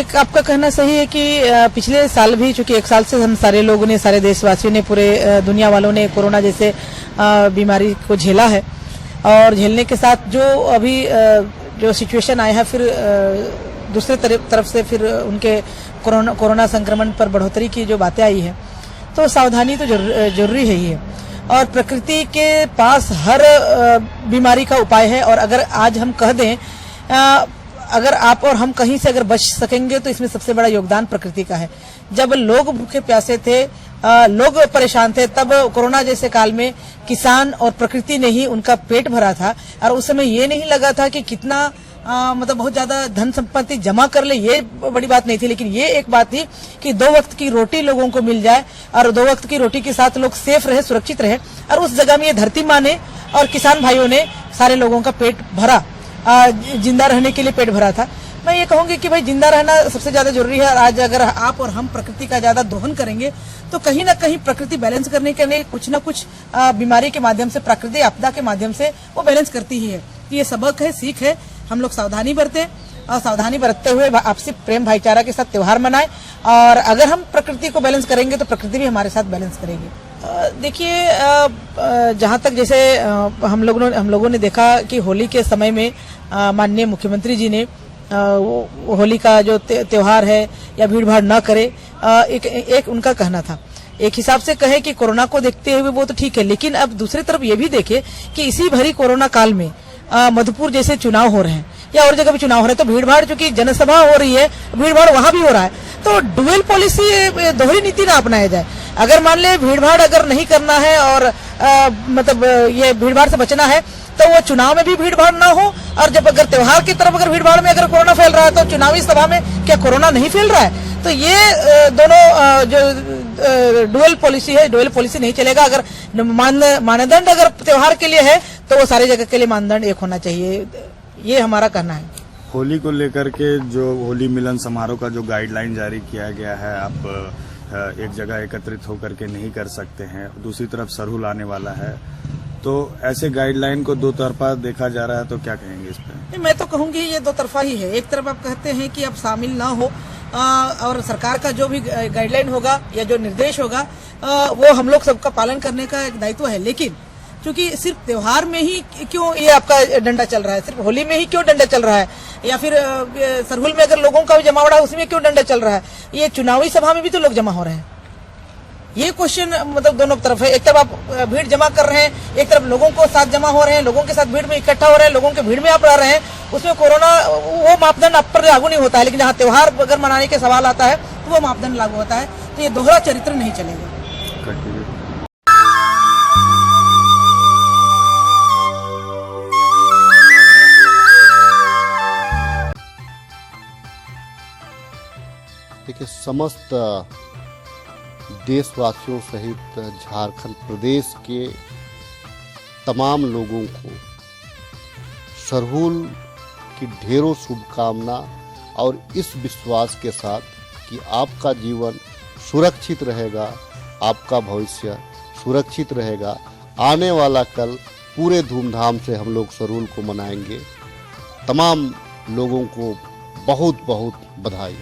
एक आपका कहना सही है कि पिछले साल भी, चूंकि एक साल से हम सारे लोगों ने, सारे देशवासियों ने, पूरे दुनिया वालों ने कोरोना जैसे बीमारी को झेला है, और झेलने के साथ जो अभी जो सिचुएशन आया है, फिर दूसरे तरफ से फिर उनके कोरोना संक्रमण पर बढ़ोतरी की जो बातें आई है, तो सावधानी तो जरूरी है ही है। और प्रकृति के पास हर बीमारी का उपाय है, और अगर आज हम कह दें, अगर आप और हम कहीं से अगर बच सकेंगे तो इसमें सबसे बड़ा योगदान प्रकृति का है। जब लोग भूखे प्यासे थे, लोग परेशान थे, तब कोरोना जैसे काल में किसान और प्रकृति ने ही उनका पेट भरा था, और उस समय ये नहीं लगा था कि कितना मतलब बहुत ज्यादा धन संपत्ति जमा कर ले, ये बड़ी बात नहीं थी, लेकिन ये एक बात थी कि 2 वक्त की रोटी लोगों को मिल जाए, और 2 वक्त की रोटी के साथ लोग सेफ रहे, सुरक्षित रहे। और उस जगह में ये धरती माँ ने और किसान भाइयों ने सारे लोगों का पेट भरा, जिंदा रहने के लिए पेट भरा था। मैं ये कहूंगी कि भाई जिंदा रहना सबसे ज्यादा जरूरी है, और आज अगर आप और हम प्रकृति का ज्यादा दोहन करेंगे तो कहीं ना कहीं प्रकृति बैलेंस करने के लिए कुछ ना कुछ बीमारी के माध्यम से, प्राकृतिक आपदा के माध्यम से वो बैलेंस करती ही है। तो ये सबक है, सीख है, हम लोग सावधानी बरतें, और सावधानी बरतते हुए आपसी प्रेम भाईचारा के साथ त्योहार मनाएं, और अगर हम प्रकृति को बैलेंस करेंगे तो प्रकृति भी हमारे साथ बैलेंस करेगी। देखिए, जहाँ तक जैसे हम लोगों ने देखा कि होली के समय में माननीय मुख्यमंत्री जी ने होली का जो त्योहार है या भीड़ भाड़ न करे, एक उनका कहना था। एक हिसाब से कहे कि कोरोना को देखते हुए वो तो ठीक है, लेकिन अब दूसरी तरफ ये भी देखे कि इसी भरी कोरोना काल में मधुपुर जैसे चुनाव हो रहे हैं या और जगह भी चुनाव हो रहे हैं, तो भीड़ भाड़, चूंकि जनसभा हो रही है, भीड़ भाड़ वहां भी हो रहा है, तो डुअल पॉलिसी, दोहरी नीति ना अपनाया जाए। अगर मान ले भीड़ भाड़ अगर नहीं करना है और मतलब ये भीड़ भाड़ से बचना है, तो वो चुनाव में भी भीड़ भाड़ ना हो, और जब अगर त्योहार की तरफ अगर भीड़ भाड़ में अगर कोरोना फैल रहा है तो चुनावी सभा में क्या कोरोना नहीं फैल रहा है? तो ये दोनों जो डुअल पॉलिसी है, डुअल पॉलिसी नहीं चलेगा। अगर मानदंड अगर त्योहार के लिए है तो वो सारी जगह के लिए मानदंड एक होना चाहिए, ये हमारा कहना है। होली को लेकर के जो होली मिलन समारोह का जो गाइडलाइन जारी किया गया है, आप एक जगह एकत्रित होकर के नहीं कर सकते हैं, दूसरी तरफ सरहुल आने वाला है, तो ऐसे गाइडलाइन को 2 तरफा देखा जा रहा है, तो क्या कहेंगे इस पर? मैं तो कहूंगी ये 2 तरफा ही है। एक तरफ आप कहते हैं कि अब शामिल ना हो, और सरकार का जो भी गाइडलाइन होगा या जो निर्देश होगा वो हम लोग सबका पालन करने का एक दायित्व है, लेकिन क्योंकि सिर्फ त्योहार में ही क्यों ये आपका डंडा चल रहा है, सिर्फ होली में ही क्यों डंडा चल रहा है, या फिर सरहुल में अगर लोगों का भी जमावड़ा है उसमें क्यों डंडा चल रहा है? ये चुनावी सभा में भी तो लोग जमा हो रहे हैं। ये क्वेश्चन मतलब दोनों तरफ है। एक तरफ आप भीड़ जमा कर रहे हैं, एक तरफ लोगों को साथ जमा हो रहे हैं, लोगों के साथ भीड़ में इकट्ठा हो रहे हैं, लोगों के भीड़ में आप रह रहे हैं, उसमें कोरोना वो मापदंड आप पर लागू नहीं होता है, लेकिन जहाँ त्योहार अगर मनाने के सवाल आता है तो वो मापदंड लागू होता है। तो ये दोहरा चरित्र नहीं चलेगा। देखिए, समस्त देशवासियों सहित झारखंड प्रदेश के तमाम लोगों को सरहुल की ढेरों शुभकामना, और इस विश्वास के साथ कि आपका जीवन सुरक्षित रहेगा, आपका भविष्य सुरक्षित रहेगा। आने वाला कल पूरे धूमधाम से हम लोग सरहुल को मनाएंगे। तमाम लोगों को बहुत बहुत बधाई।